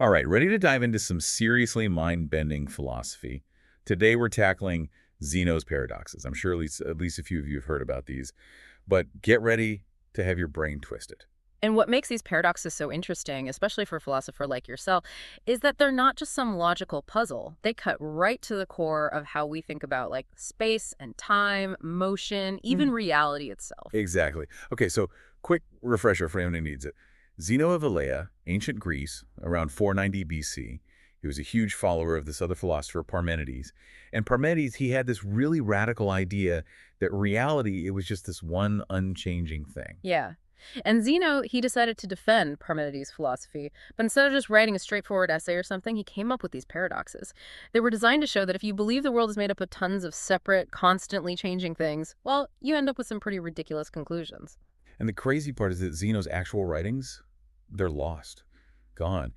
All right, ready to dive into some seriously mind-bending philosophy. Today we're tackling Zeno's paradoxes. I'm sure at least a few of you have heard about these, but get ready to have your brain twisted. And what makes these paradoxes so interesting, especially for a philosopher like yourself, is that they're not just some logical puzzle. They cut right to the core of how we think about like space and time, motion, even Mm. reality itself. Exactly. Okay, so quick refresher for anyone who needs it. Zeno of Elea, ancient Greece, around 490 BC. He was a huge follower of this other philosopher, Parmenides. And Parmenides, he had this really radical idea that reality, it was just this one unchanging thing. Yeah. And Zeno, he decided to defend Parmenides' philosophy, but instead of just writing a straightforward essay or something, he came up with these paradoxes. They were designed to show that if you believe the world is made up of tons of separate, constantly changing things, well, you end up with some pretty ridiculous conclusions. And the crazy part is that Zeno's actual writings, they're lost, gone.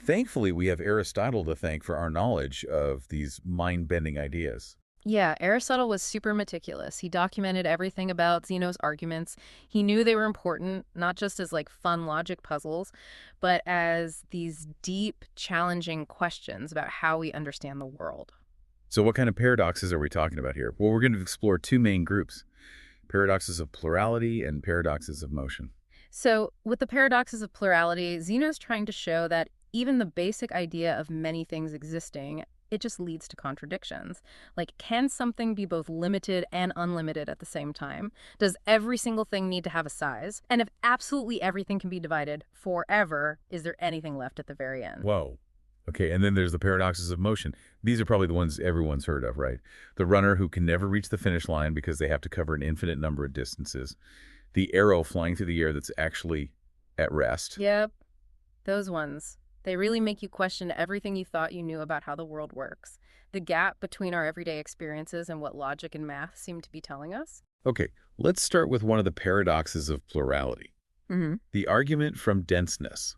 Thankfully, we have Aristotle to thank for our knowledge of these mind-bending ideas. Yeah, Aristotle was super meticulous. He documented everything about Zeno's arguments. He knew they were important, not just as like fun logic puzzles, but as these deep, challenging questions about how we understand the world. So what kind of paradoxes are we talking about here? Well, we're going to explore two main groups, paradoxes of plurality and paradoxes of motion. So, with the paradoxes of plurality, Zeno's trying to show that even the basic idea of many things existing, it just leads to contradictions. Like, can something be both limited and unlimited at the same time? Does every single thing need to have a size? And if absolutely everything can be divided forever, is there anything left at the very end? Whoa. Okay, and then there's the paradoxes of motion. These are probably the ones everyone's heard of, right? The runner who can never reach the finish line because they have to cover an infinite number of distances. The arrow flying through the air that's actually at rest. Yep, those ones. They really make you question everything you thought you knew about how the world works. The gap between our everyday experiences and what logic and math seem to be telling us. Okay, let's start with one of the paradoxes of plurality. Hmm. The argument from denseness.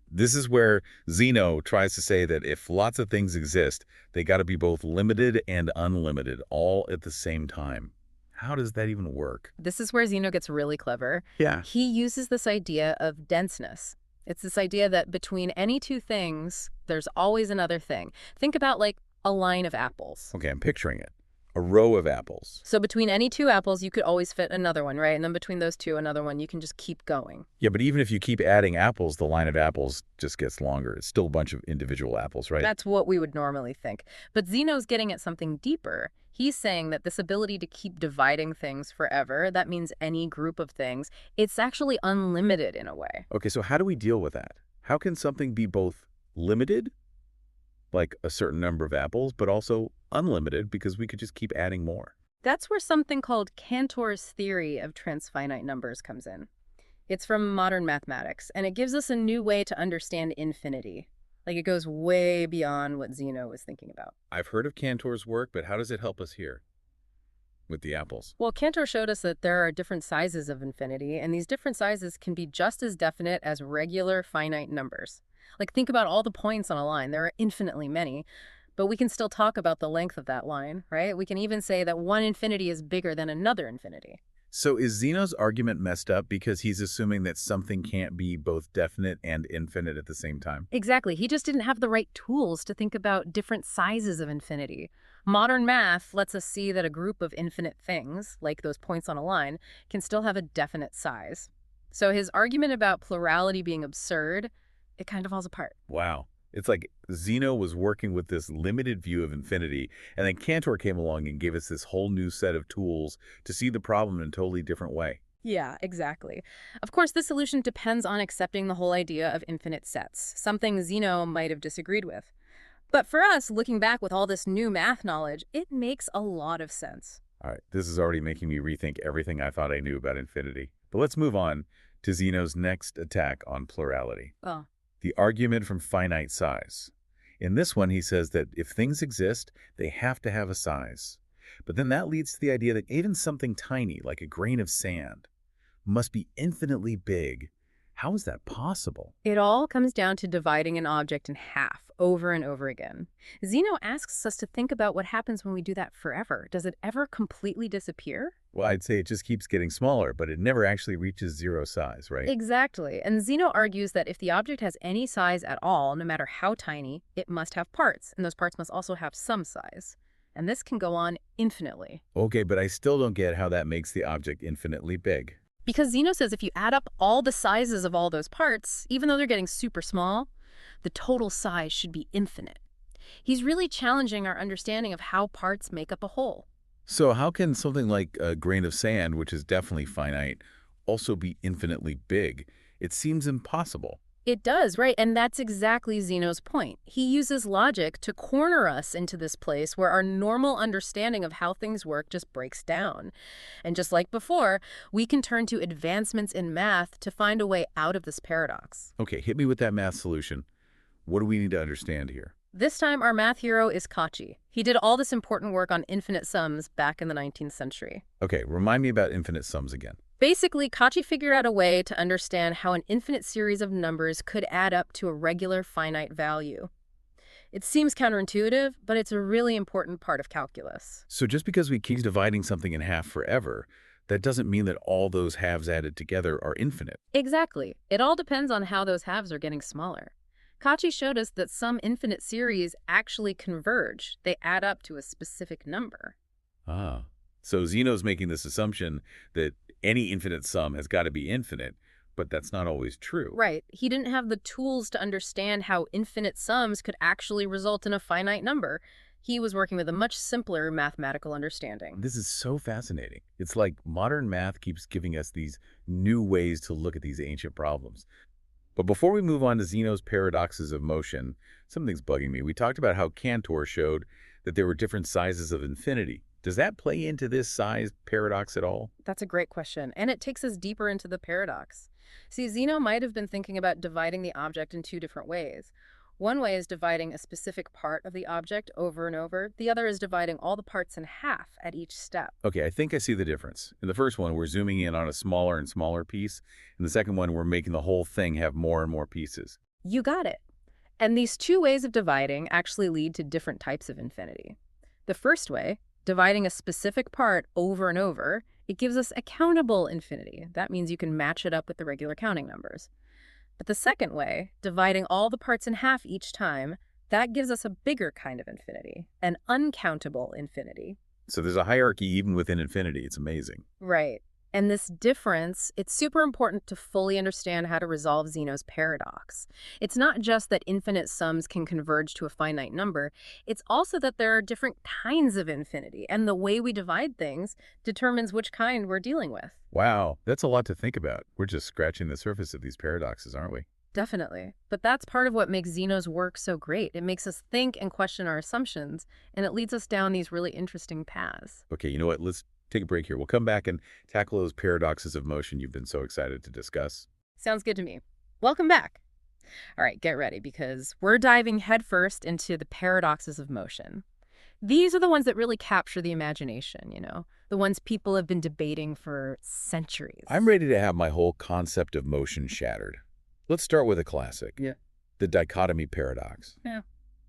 This is where Zeno tries to say that if lots of things exist, they got to be both limited and unlimited, all at the same time. How does that even work? This is where Zeno gets really clever. Yeah. He uses this idea of denseness. It's this idea that between any two things, there's always another thing. Think about like a line of apples. Okay, I'm picturing it. A row of apples. So between any two apples, you could always fit another one, right? And then between those two, another one, you can just keep going. Yeah, but even if you keep adding apples, the line of apples just gets longer. It's still a bunch of individual apples, right? That's what we would normally think. But Zeno's getting at something deeper. He's saying that this ability to keep dividing things forever, that means any group of things, it's actually unlimited in a way. Okay, so how do we deal with that? How can something be both limited, like a certain number of apples, but also unlimited because we could just keep adding more? That's where something called Cantor's theory of transfinite numbers comes in. It's from modern mathematics, and it gives us a new way to understand infinity. Like it goes way beyond what Zeno was thinking about. I've heard of Cantor's work, but how does it help us here with the apples? Well, Cantor showed us that there are different sizes of infinity, and these different sizes can be just as definite as regular finite numbers. Like think about all the points on a line. There are infinitely many, but we can still talk about the length of that line, right? We can even say that one infinity is bigger than another infinity. So is Zeno's argument messed up because he's assuming that something can't be both definite and infinite at the same time? Exactly. He just didn't have the right tools to think about different sizes of infinity. Modern math lets us see that a group of infinite things, like those points on a line, can still have a definite size. So his argument about plurality being absurd, it kind of falls apart. Wow. It's like Zeno was working with this limited view of infinity, and then Cantor came along and gave us this whole new set of tools to see the problem in a totally different way. Yeah, exactly. Of course, the solution depends on accepting the whole idea of infinite sets, something Zeno might have disagreed with. But for us, looking back with all this new math knowledge, it makes a lot of sense. All right, this is already making me rethink everything I thought I knew about infinity. But let's move on to Zeno's next attack on plurality. Oh. The argument from finite size. In this one, he says that if things exist, they have to have a size. But then that leads to the idea that even something tiny, like a grain of sand, must be infinitely big How is that possible? It all comes down to dividing an object in half over and over again. Zeno asks us to think about what happens when we do that forever. Does it ever completely disappear? Well, I'd say it just keeps getting smaller, but it never actually reaches zero size, right? Exactly. And Zeno argues that if the object has any size at all, no matter how tiny, it must have parts, and those parts must also have some size. And this can go on infinitely. Okay, but I still don't get how that makes the object infinitely big. Because Zeno says if you add up all the sizes of all those parts, even though they're getting super small, the total size should be infinite. He's really challenging our understanding of how parts make up a whole. So how can something like a grain of sand, which is definitely finite, also be infinitely big? It seems impossible. It does, right? And that's exactly Zeno's point. He uses logic to corner us into this place where our normal understanding of how things work just breaks down. And just like before, we can turn to advancements in math to find a way out of this paradox. Okay, hit me with that math solution. What do we need to understand here? This time, our math hero is Cauchy. He did all this important work on infinite sums back in the 19th century. Okay, remind me about infinite sums again. Basically, Cauchy figured out a way to understand how an infinite series of numbers could add up to a regular finite value. It seems counterintuitive, but it's a really important part of calculus. So just because we keep dividing something in half forever, that doesn't mean that all those halves added together are infinite. Exactly. It all depends on how those halves are getting smaller. Cauchy showed us that some infinite series actually converge. They add up to a specific number. Ah. So Zeno's making this assumption that any infinite sum has got to be infinite, but that's not always true. Right. He didn't have the tools to understand how infinite sums could actually result in a finite number. He was working with a much simpler mathematical understanding. This is so fascinating. It's like modern math keeps giving us these new ways to look at these ancient problems. But before we move on to Zeno's paradoxes of motion, something's bugging me. We talked about how Cantor showed that there were different sizes of infinity. Does that play into this size paradox at all? That's a great question, and it takes us deeper into the paradox. See, Zeno might have been thinking about dividing the object in two different ways. One way is dividing a specific part of the object over and over. The other is dividing all the parts in half at each step. Okay, I think I see the difference. In the first one, we're zooming in on a smaller and smaller piece. In the second one, we're making the whole thing have more and more pieces. You got it. And these two ways of dividing actually lead to different types of infinity. The first way, dividing a specific part over and over, it gives us a countable infinity. That means you can match it up with the regular counting numbers. But the second way, dividing all the parts in half each time, that gives us a bigger kind of infinity, an uncountable infinity. So there's a hierarchy even within infinity. It's amazing. Right. And this difference, it's super important to fully understand how to resolve Zeno's paradox. It's not just that infinite sums can converge to a finite number, it's also that there are different kinds of infinity, and the way we divide things determines which kind we're dealing with. Wow, that's a lot to think about. We're just scratching the surface of these paradoxes, aren't we? Definitely. But that's part of what makes Zeno's work so great. It makes us think and question our assumptions, and it leads us down these really interesting paths. Okay, you know what? Let's take a break here. We'll come back and tackle those paradoxes of motion you've been so excited to discuss. Sounds good to me. Welcome back. All right, get ready because we're diving headfirst into the paradoxes of motion. These are the ones that really capture the imagination, the ones people have been debating for centuries. I'm ready to have my whole concept of motion shattered. Let's start with a classic. Yeah. The dichotomy paradox. Yeah.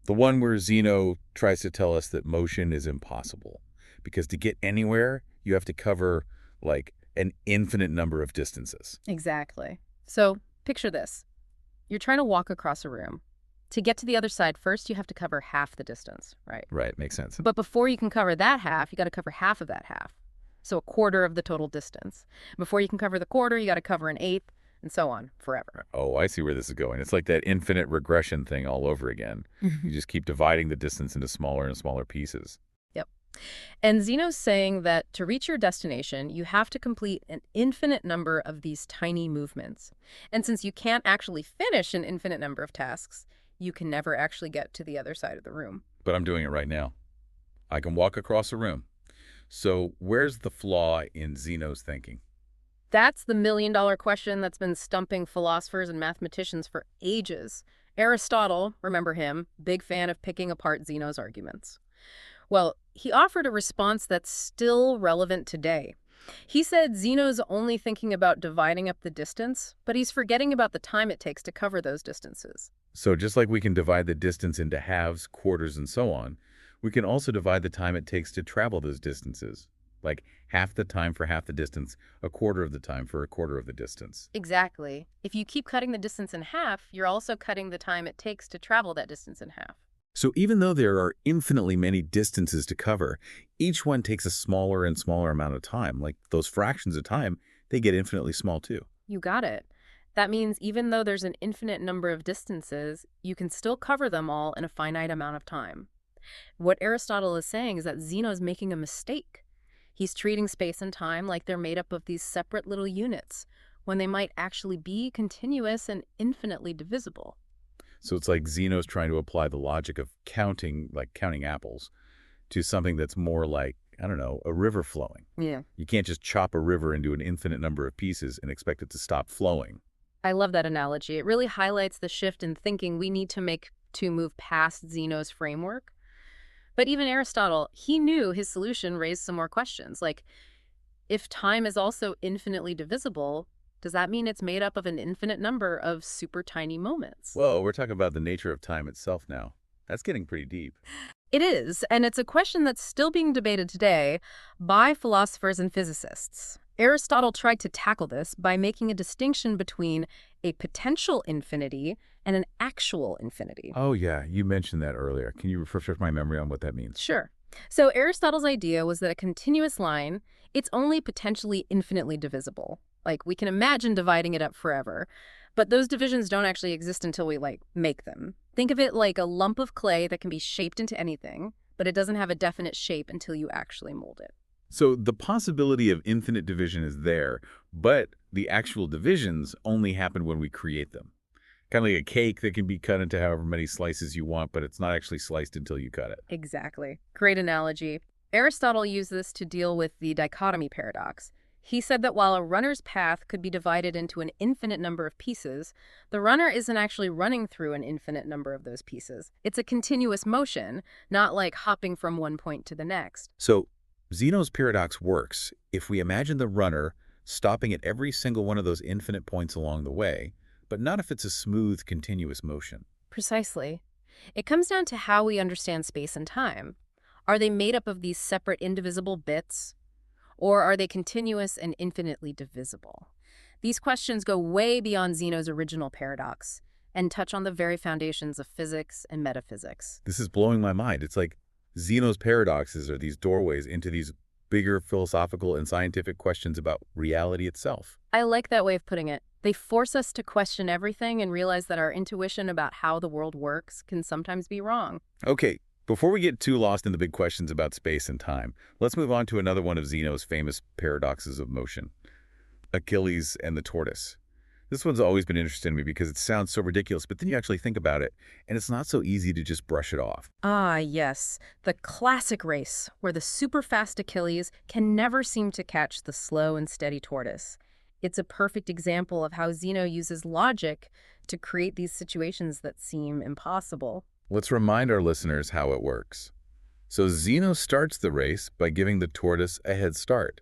The one where Zeno tries to tell us that motion is impossible. Because to get anywhere, you have to cover, like, an infinite number of distances. Exactly. So, picture this. You're trying to walk across a room. To get to the other side, first you have to cover half the distance, right? Right, makes sense. But before you can cover that half, you got to cover half of that half. So a quarter of the total distance. Before you can cover the quarter, you got to cover an eighth, and so on, forever. Oh, I see where this is going. It's like that infinite regression thing all over again. You just keep dividing the distance into smaller and smaller pieces. Yep. And Zeno's saying that to reach your destination, you have to complete an infinite number of these tiny movements. And since you can't actually finish an infinite number of tasks, you can never actually get to the other side of the room. But I'm doing it right now. I can walk across a room. So where's the flaw in Zeno's thinking? That's the million-dollar question that's been stumping philosophers and mathematicians for ages. Aristotle, remember him, big fan of picking apart Zeno's arguments. Well, he offered a response that's still relevant today. He said Zeno's only thinking about dividing up the distance, but he's forgetting about the time it takes to cover those distances. So just like we can divide the distance into halves, quarters, and so on, we can also divide the time it takes to travel those distances. Like half the time for half the distance, a quarter of the time for a quarter of the distance. Exactly. If you keep cutting the distance in half, you're also cutting the time it takes to travel that distance in half. So even though there are infinitely many distances to cover, each one takes a smaller and smaller amount of time. Like those fractions of time, they get infinitely small too. You got it. That means even though there's an infinite number of distances, you can still cover them all in a finite amount of time. What Aristotle is saying is that Zeno's making a mistake. He's treating space and time like they're made up of these separate little units, when they might actually be continuous and infinitely divisible. So it's like Zeno's trying to apply the logic of counting, like counting apples, to something that's more like, I don't know, a river flowing. Yeah. You can't just chop a river into an infinite number of pieces and expect it to stop flowing. I love that analogy. It really highlights the shift in thinking we need to make to move past Zeno's framework. But even Aristotle, he knew his solution raised some more questions, like, if time is also infinitely divisible, does that mean it's made up of an infinite number of super tiny moments? Whoa, we're talking about the nature of time itself now. That's getting pretty deep. It is, and it's a question that's still being debated today by philosophers and physicists. Aristotle tried to tackle this by making a distinction between a potential infinity and an actual infinity. Oh, yeah, you mentioned that earlier. Can you refresh my memory on what that means? Sure. So Aristotle's idea was that a continuous line, it's only potentially infinitely divisible. Like, we can imagine dividing it up forever, but those divisions don't actually exist until we, make them. Think of it like a lump of clay that can be shaped into anything, but it doesn't have a definite shape until you actually mold it. So the possibility of infinite division is there, but the actual divisions only happen when we create them. Kind of like a cake that can be cut into however many slices you want, but it's not actually sliced until you cut it. Exactly. Great analogy. Aristotle used this to deal with the dichotomy paradox. He said that while a runner's path could be divided into an infinite number of pieces, the runner isn't actually running through an infinite number of those pieces. It's a continuous motion, not like hopping from one point to the next. So Zeno's paradox works if we imagine the runner stopping at every single one of those infinite points along the way, but not if it's a smooth, continuous motion. Precisely. It comes down to how we understand space and time. Are they made up of these separate indivisible bits? Or are they continuous and infinitely divisible? These questions go way beyond Zeno's original paradox and touch on the very foundations of physics and metaphysics. This is blowing my mind. It's like Zeno's paradoxes are these doorways into these bigger philosophical and scientific questions about reality itself. I like that way of putting it. They force us to question everything and realize that our intuition about how the world works can sometimes be wrong. Okay, before we get too lost in the big questions about space and time, let's move on to another one of Zeno's famous paradoxes of motion, Achilles and the tortoise. This one's always been interesting to me because it sounds so ridiculous, but then you actually think about it, and it's not so easy to just brush it off. Ah, yes. The classic race, where the super-fast Achilles can never seem to catch the slow and steady tortoise. It's a perfect example of how Zeno uses logic to create these situations that seem impossible. Let's remind our listeners how it works. So Zeno starts the race by giving the tortoise a head start.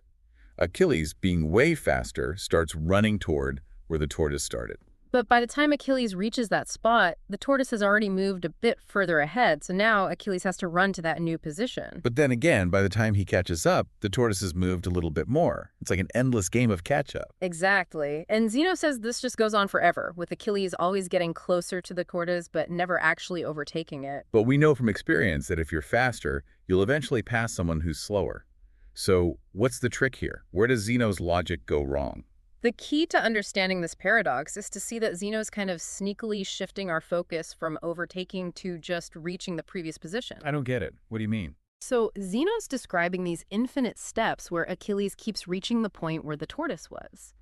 Achilles, being way faster, starts running toward where the tortoise started. But by the time Achilles reaches that spot, the tortoise has already moved a bit further ahead, so now Achilles has to run to that new position. But then again, by the time he catches up, the tortoise has moved a little bit more. It's like an endless game of catch-up. Exactly. And Zeno says this just goes on forever, with Achilles always getting closer to the tortoise but never actually overtaking it. But we know from experience that if you're faster, you'll eventually pass someone who's slower. So what's the trick here? Where does Zeno's logic go wrong? The key to understanding this paradox is to see that Zeno's kind of sneakily shifting our focus from overtaking to just reaching the previous position. I don't get it. What do you mean? So Zeno's describing these infinite steps where Achilles keeps reaching the point where the tortoise was.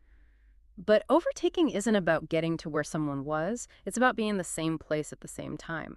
But overtaking isn't about getting to where someone was, it's about being in the same place at the same time.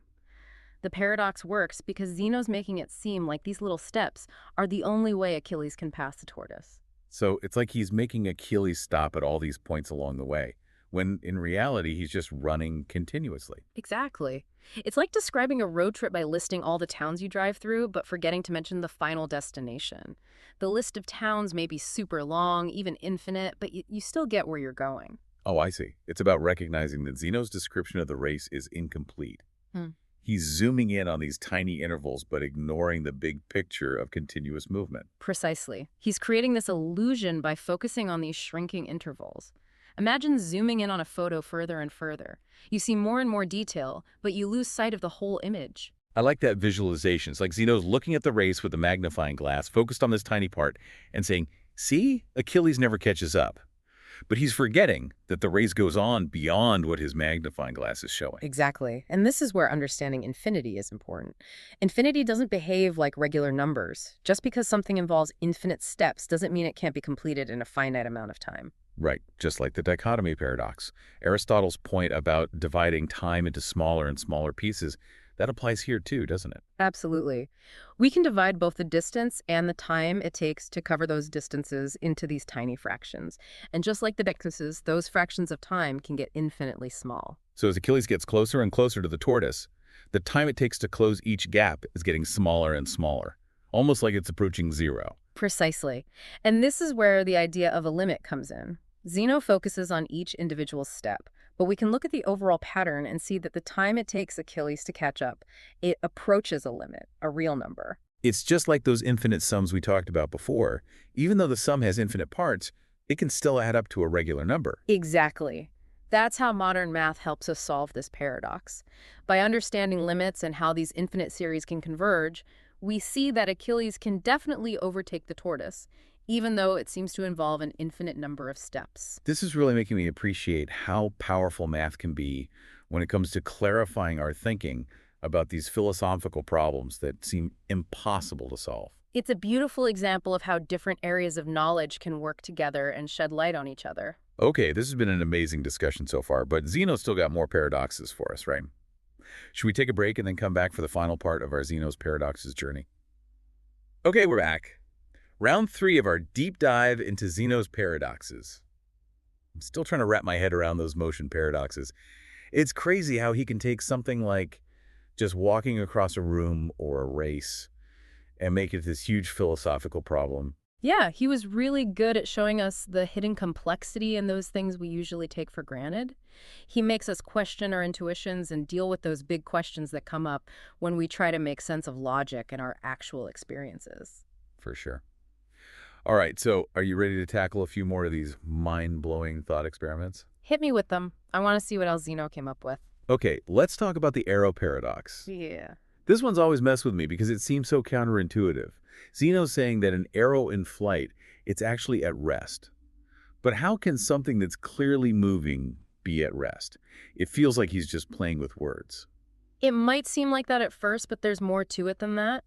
The paradox works because Zeno's making it seem like these little steps are the only way Achilles can pass the tortoise. So it's like he's making Achilles stop at all these points along the way, when in reality he's just running continuously. Exactly. It's like describing a road trip by listing all the towns you drive through, but forgetting to mention the final destination. The list of towns may be super long, even infinite, but you still get where you're going. Oh, I see. It's about recognizing that Zeno's description of the race is incomplete. Hmm. He's zooming in on these tiny intervals but ignoring the big picture of continuous movement. Precisely. He's creating this illusion by focusing on these shrinking intervals. Imagine zooming in on a photo further and further. You see more and more detail, but you lose sight of the whole image. I like that visualization. It's like Zeno's looking at the race with a magnifying glass, focused on this tiny part, and saying, see, Achilles never catches up. But he's forgetting that the race goes on beyond what his magnifying glass is showing. Exactly. And this is where understanding infinity is important. Infinity doesn't behave like regular numbers. Just because something involves infinite steps doesn't mean it can't be completed in a finite amount of time. Right, just like the dichotomy paradox. Aristotle's point about dividing time into smaller and smaller pieces, that applies here too, doesn't it? Absolutely. We can divide both the distance and the time it takes to cover those distances into these tiny fractions. And just like the distances, those fractions of time can get infinitely small. So as Achilles gets closer and closer to the tortoise, the time it takes to close each gap is getting smaller and smaller, almost like it's approaching zero. Precisely. And this is where the idea of a limit comes in. Zeno focuses on each individual step, but we can look at the overall pattern and see that the time it takes Achilles to catch up, it approaches a limit, a real number. It's just like those infinite sums we talked about before. Even though the sum has infinite parts, it can still add up to a regular number. Exactly. That's how modern math helps us solve this paradox. By understanding limits and how these infinite series can converge, we see that Achilles can definitely overtake the tortoise, even though it seems to involve an infinite number of steps. This is really making me appreciate how powerful math can be when it comes to clarifying our thinking about these philosophical problems that seem impossible to solve. It's a beautiful example of how different areas of knowledge can work together and shed light on each other. Okay, this has been an amazing discussion so far, but Zeno's still got more paradoxes for us, right? Should we take a break and then come back for the final part of our Zeno's paradoxes journey? Okay, we're back. Round 3 of our deep dive into Zeno's paradoxes. I'm still trying to wrap my head around those motion paradoxes. It's crazy how he can take something like just walking across a room or a race and make it this huge philosophical problem. Yeah, he was really good at showing us the hidden complexity in those things we usually take for granted. He makes us question our intuitions and deal with those big questions that come up when we try to make sense of logic and our actual experiences. For sure. All right, so are you ready to tackle a few more of these mind-blowing thought experiments? Hit me with them. I want to see what else Zeno came up with. Okay, let's talk about the arrow paradox. Yeah. This one's always messed with me because it seems so counterintuitive. Zeno's saying that an arrow in flight, it's actually at rest. But how can something that's clearly moving be at rest? It feels like he's just playing with words. It might seem like that at first, but there's more to it than that.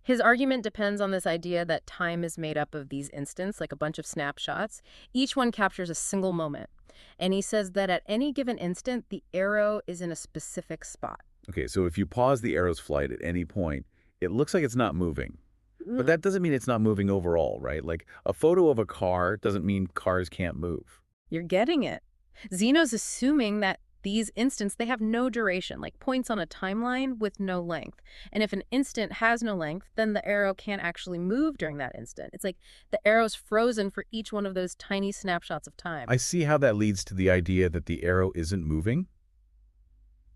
His argument depends on this idea that time is made up of these instants, like a bunch of snapshots. Each one captures a single moment. And he says that at any given instant, the arrow is in a specific spot. Okay, so if you pause the arrow's flight at any point, it looks like it's not moving. But that doesn't mean it's not moving overall, right? Like a photo of a car doesn't mean cars can't move. You're getting it. Zeno's assuming that these instants, they have no duration, like points on a timeline with no length. And if an instant has no length, then the arrow can't actually move during that instant. It's like the arrow's frozen for each one of those tiny snapshots of time. I see how that leads to the idea that the arrow isn't moving,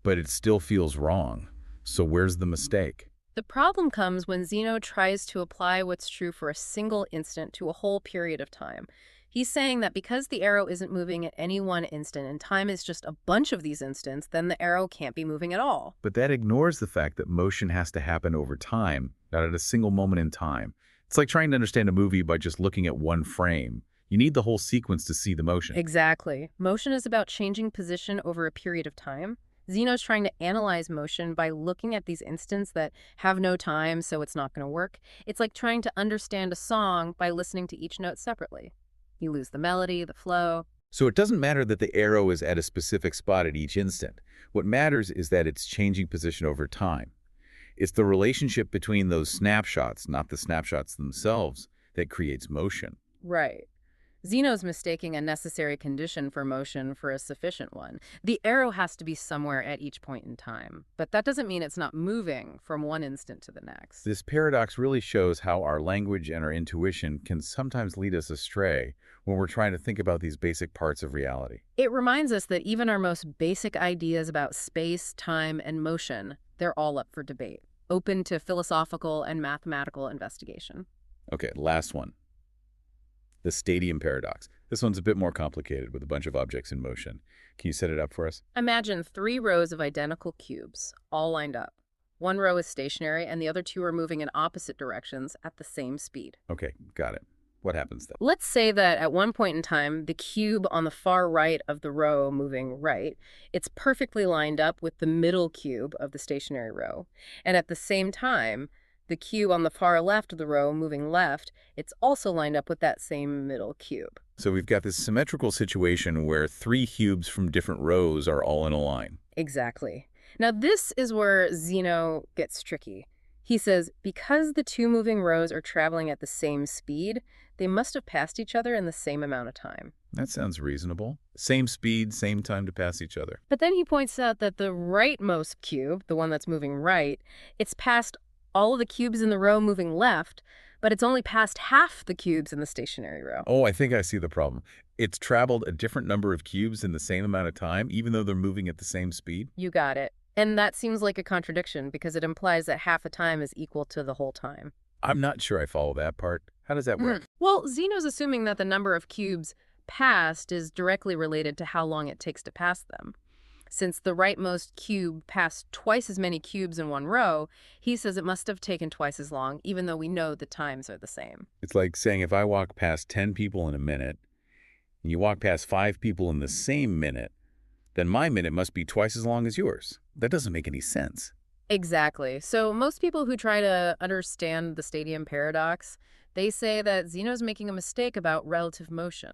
but it still feels wrong. So where's the mistake? The problem comes when Zeno tries to apply what's true for a single instant to a whole period of time. He's saying that because the arrow isn't moving at any one instant and time is just a bunch of these instants, then the arrow can't be moving at all. But that ignores the fact that motion has to happen over time, not at a single moment in time. It's like trying to understand a movie by just looking at one frame. You need the whole sequence to see the motion. Exactly. Motion is about changing position over a period of time. Zeno's trying to analyze motion by looking at these instants that have no time, so it's not going to work. It's like trying to understand a song by listening to each note separately. You lose the melody, the flow. So it doesn't matter that the arrow is at a specific spot at each instant. What matters is that it's changing position over time. It's the relationship between those snapshots, not the snapshots themselves, that creates motion. Right. Zeno's mistaking a necessary condition for motion for a sufficient one. The arrow has to be somewhere at each point in time, but that doesn't mean it's not moving from one instant to the next. This paradox really shows how our language and our intuition can sometimes lead us astray when we're trying to think about these basic parts of reality. It reminds us that even our most basic ideas about space, time, and motion, they're all up for debate, open to philosophical and mathematical investigation. Okay, last one. The stadium paradox. This one's a bit more complicated with a bunch of objects in motion. Can you set it up for us? Imagine 3 rows of identical cubes, all lined up. One row is stationary, and the other 2 are moving in opposite directions at the same speed. Okay, got it. What happens then? Let's say that at one point in time, the cube on the far right of the row moving right, it's perfectly lined up with the middle cube of the stationary row. And at the same time, the cube on the far left of the row moving left, it's also lined up with that same middle cube. So we've got this symmetrical situation where 3 cubes from different rows are all in a line. Exactly. Now, this is where Zeno gets tricky. He says, because the 2 moving rows are traveling at the same speed, they must have passed each other in the same amount of time. That sounds reasonable. Same speed, same time to pass each other. But then he points out that the rightmost cube, the one that's moving right, it's passed all of the cubes in the row moving left, but it's only passed half the cubes in the stationary row. Oh, I think I see the problem. It's traveled a different number of cubes in the same amount of time, even though they're moving at the same speed. You got it. And that seems like a contradiction because it implies that half a time is equal to the whole time. I'm not sure I follow that part. How does that work? Well, Zeno's assuming that the number of cubes passed is directly related to how long it takes to pass them. Since the rightmost cube passed twice as many cubes in one row, he says it must have taken twice as long, even though we know the times are the same. It's like saying if I walk past 10 people in a minute, and you walk past 5 people in the same minute, then my minute must be twice as long as yours. That doesn't make any sense. Exactly. So most people who try to understand the stadium paradox, they say that Zeno's making a mistake about relative motion.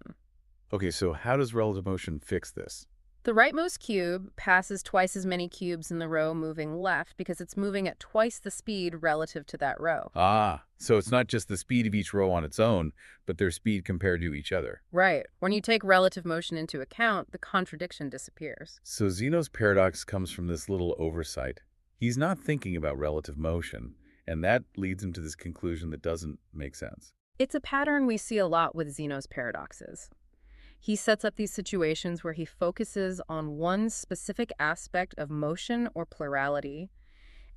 Okay, so how does relative motion fix this? The rightmost cube passes twice as many cubes in the row moving left because it's moving at twice the speed relative to that row. Ah, so it's not just the speed of each row on its own, but their speed compared to each other. Right. When you take relative motion into account, the contradiction disappears. So Zeno's paradox comes from this little oversight. He's not thinking about relative motion, and that leads him to this conclusion that doesn't make sense. It's a pattern we see a lot with Zeno's paradoxes. He sets up these situations where he focuses on one specific aspect of motion or plurality,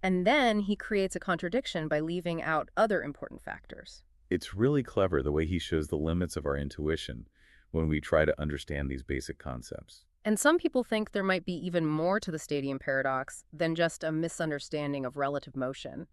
and then he creates a contradiction by leaving out other important factors. It's really clever the way he shows the limits of our intuition when we try to understand these basic concepts. And some people think there might be even more to the stadium paradox than just a misunderstanding of relative motion.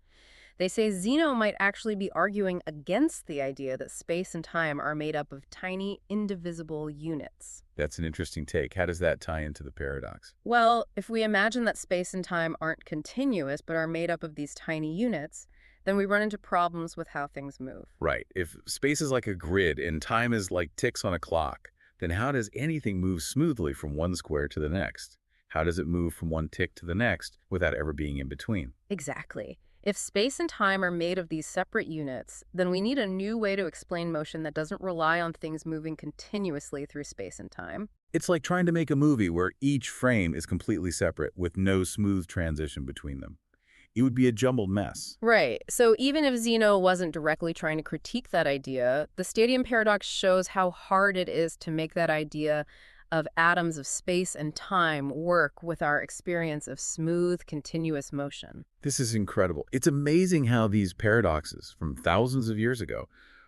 They say Zeno might actually be arguing against the idea that space and time are made up of tiny, indivisible units. That's an interesting take. How does that tie into the paradox? Well, if we imagine that space and time aren't continuous but are made up of these tiny units, then we run into problems with how things move. Right. If space is like a grid and time is like ticks on a clock, then how does anything move smoothly from one square to the next? How does it move from one tick to the next without ever being in between? Exactly. If space and time are made of these separate units, then we need a new way to explain motion that doesn't rely on things moving continuously through space and time. It's like trying to make a movie where each frame is completely separate with no smooth transition between them. It would be a jumbled mess. Right. So even if Zeno wasn't directly trying to critique that idea, the stadium paradox shows how hard it is to make that idea of atoms of space and time work with our experience of smooth, continuous motion. This is incredible. It's amazing how these paradoxes from thousands of years ago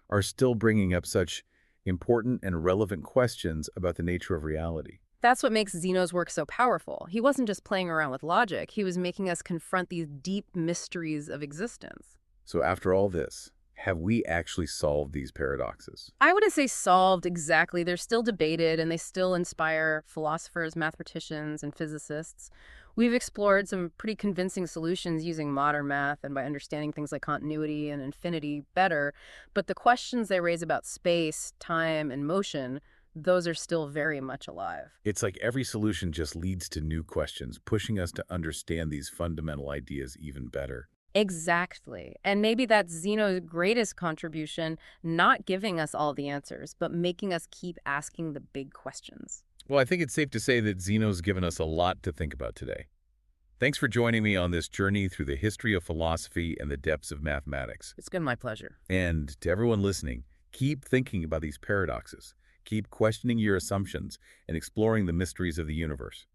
are still bringing up such important and relevant questions about the nature of reality. That's what makes Zeno's work so powerful. He wasn't just playing around with logic. He was making us confront these deep mysteries of existence. So after all this, have we actually solved these paradoxes? I wouldn't say solved exactly. They're still debated, and they still inspire philosophers, mathematicians, and physicists. We've explored some pretty convincing solutions using modern math and by understanding things like continuity and infinity better. But the questions they raise about space, time, and motion, those are still very much alive. It's like every solution just leads to new questions, pushing us to understand these fundamental ideas even better. Exactly. And maybe that's Zeno's greatest contribution, not giving us all the answers, but making us keep asking the big questions. Well, I think it's safe to say that Zeno's given us a lot to think about today. Thanks for joining me on this journey through the history of philosophy and the depths of mathematics. It's been my pleasure. And to everyone listening, keep thinking about these paradoxes. Keep questioning your assumptions and exploring the mysteries of the universe.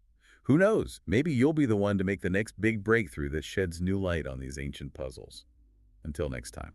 Who knows? Maybe you'll be the one to make the next big breakthrough that sheds new light on these ancient puzzles. Until next time.